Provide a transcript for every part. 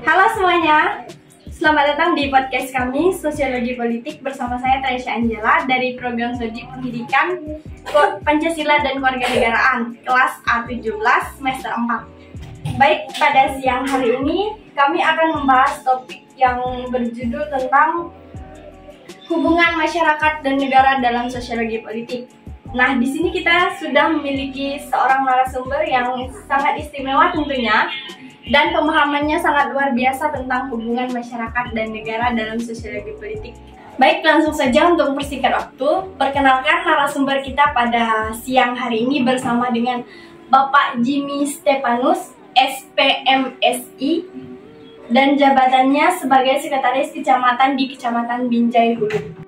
Halo semuanya, selamat datang di podcast kami Sosiologi Politik bersama saya Tresya Angela dari program studi pendidikan Pancasila dan Kewarganegaraan kelas A17 semester 4. Baik, pada siang hari ini kami akan membahas topik yang berjudul tentang hubungan masyarakat dan negara dalam sosiologi politik. Nah, di sini kita sudah memiliki seorang narasumber yang sangat istimewa tentunya, dan pemahamannya sangat luar biasa tentang hubungan masyarakat dan negara dalam sosiologi politik. Baik, langsung saja untuk mempersingkat waktu, perkenalkan narasumber kita pada siang hari ini bersama dengan Bapak Jimmy Stepanus, SPMSI, dan jabatannya sebagai Sekretaris Kecamatan di Kecamatan Binjai Hulu.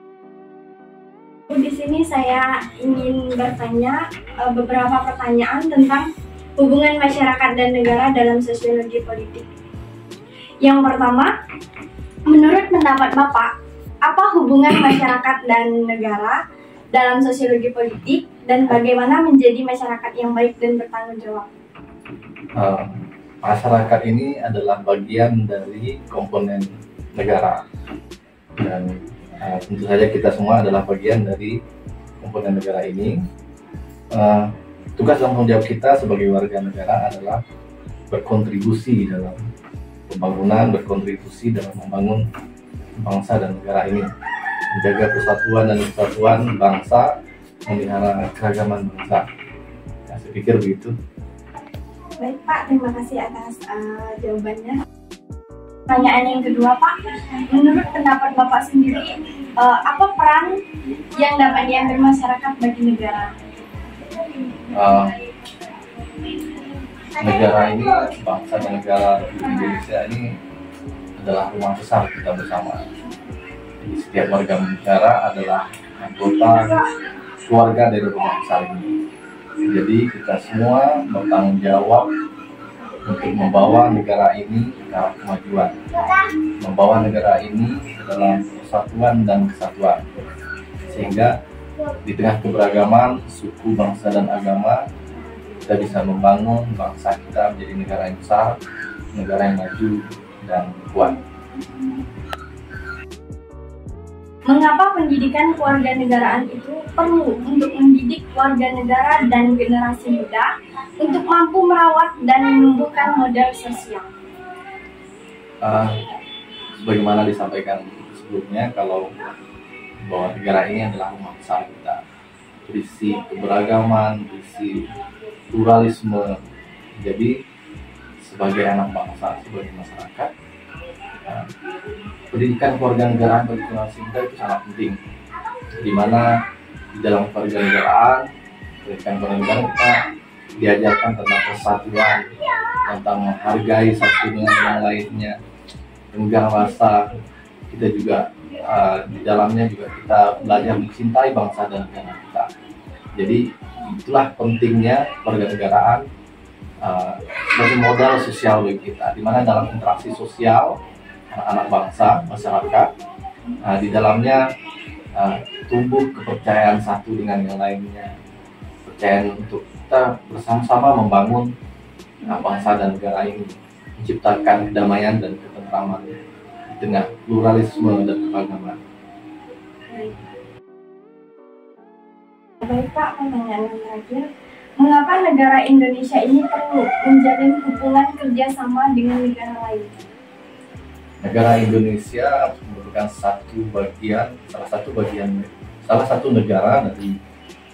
Di sini saya ingin bertanya beberapa pertanyaan tentang hubungan masyarakat dan negara dalam sosiologi politik. Yang pertama, menurut pendapat Bapak, apa hubungan masyarakat dan negara dalam sosiologi politik dan bagaimana menjadi masyarakat yang baik dan bertanggung jawab? Masyarakat ini adalah bagian dari komponen negara, dan tentu saja kita semua adalah bagian dari komponen negara ini. Tugas dan tanggung jawab kita sebagai warga negara adalah berkontribusi dalam pembangunan, berkontribusi dalam membangun bangsa dan negara ini, menjaga persatuan dan kesatuan bangsa, memelihara keragaman bangsa. Ya, saya pikir begitu. Baik Pak, terima kasih atas jawabannya. Pertanyaan yang kedua Pak, menurut pendapat Bapak sendiri, apa peran yang dapat diambil masyarakat bagi negara? Negara ini, bangsa dan negara Indonesia ini adalah rumah besar kita bersama. Jadi, setiap warga negara adalah anggota keluarga dari rumah besar ini. Jadi kita semua bertanggung jawab untuk membawa negara ini ke arah kemajuan, membawa negara ini ke dalam persatuan dan kesatuan, sehingga di tengah keberagaman suku, bangsa, dan agama, kita bisa membangun bangsa kita menjadi negara yang besar, negara yang maju dan kuat. Mengapa pendidikan kewarganegaraan itu perlu untuk mendidik warga negara dan generasi muda untuk mampu merawat dan menumbuhkan modal sosial? Sebagaimana disampaikan sebelumnya, kalau bahwa negara ini adalah rumah besar kita, berisi keberagaman, berisi pluralisme. Jadi sebagai anak bangsa, sebagai masyarakat, pendidikan kewarganegaraan bagi generasi muda itu sangat penting. Di mana di dalam kewarganegaraan, pendidikan kewarganegaraan kita diajarkan tentang persatuan, tentang menghargai satu dengan yang lainnya, tenggang rasa. Kita juga di dalamnya juga kita belajar mencintai bangsa dan negara kita. Jadi itulah pentingnya kewarganegaraan sebagai modal sosial bagi kita, di mana dalam interaksi sosial anak bangsa, masyarakat, di dalamnya tumbuh kepercayaan satu dengan yang lainnya, kepercayaan untuk kita bersama-sama membangun bangsa dan negara ini, menciptakan kedamaian dan ketentraman dengan pluralisme dan keragaman. Baik Pak, pertanyaan yang terakhir, mengapa negara Indonesia ini perlu menjalin hubungan kerjasama dengan negara lain? Negara Indonesia merupakan salah satu negara dari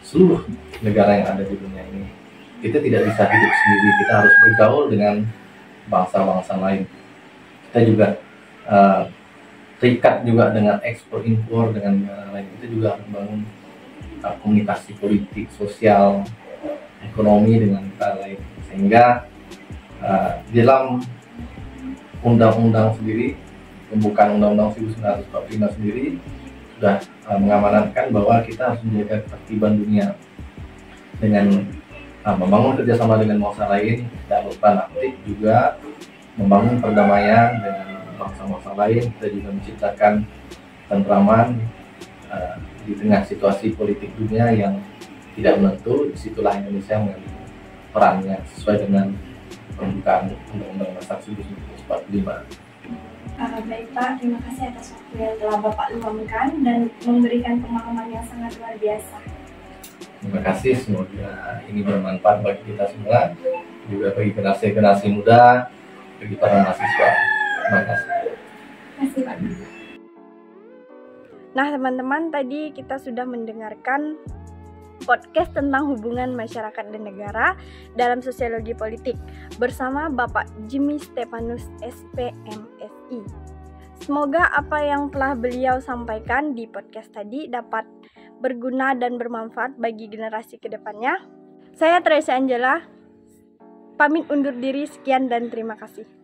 seluruh negara yang ada di dunia ini. Kita tidak bisa hidup sendiri, kita harus bergaul dengan bangsa-bangsa lain. Kita juga terikat juga dengan ekspor impor dengan negara lain. Kita juga harus membangun komunikasi politik, sosial, ekonomi dengan negara lain. Sehingga dalam undang-undang sendiri, pembukaan undang-undang 1945 sendiri sudah mengamanatkan bahwa kita harus menjaga ketertiban dunia dengan membangun kerjasama dengan bangsa lain, dan berperan aktif juga membangun perdamaian dengan bangsa-bangsa lain. Kita juga menciptakan ketentraman di tengah situasi politik dunia yang tidak menentu. Disitulah Indonesia mengambil perannya sesuai dengan pembukaan Undang-Undang Dasar 1945. Baik Pak, terima kasih atas waktu yang telah Bapak luangkan dan memberikan pemahaman yang sangat luar biasa. Terima kasih, semoga ini bermanfaat bagi kita semua, juga bagi generasi muda, bagi para mahasiswa. Terima kasih. Terima kasih Pak. Nah teman-teman, tadi kita sudah mendengarkan podcast tentang hubungan masyarakat dan negara dalam sosiologi politik bersama Bapak Jimmy Stefanus SPMSI. Semoga apa yang telah beliau sampaikan di podcast tadi dapat berguna dan bermanfaat bagi generasi kedepannya. Saya Tresya Anjela, pamit undur diri, sekian dan terima kasih.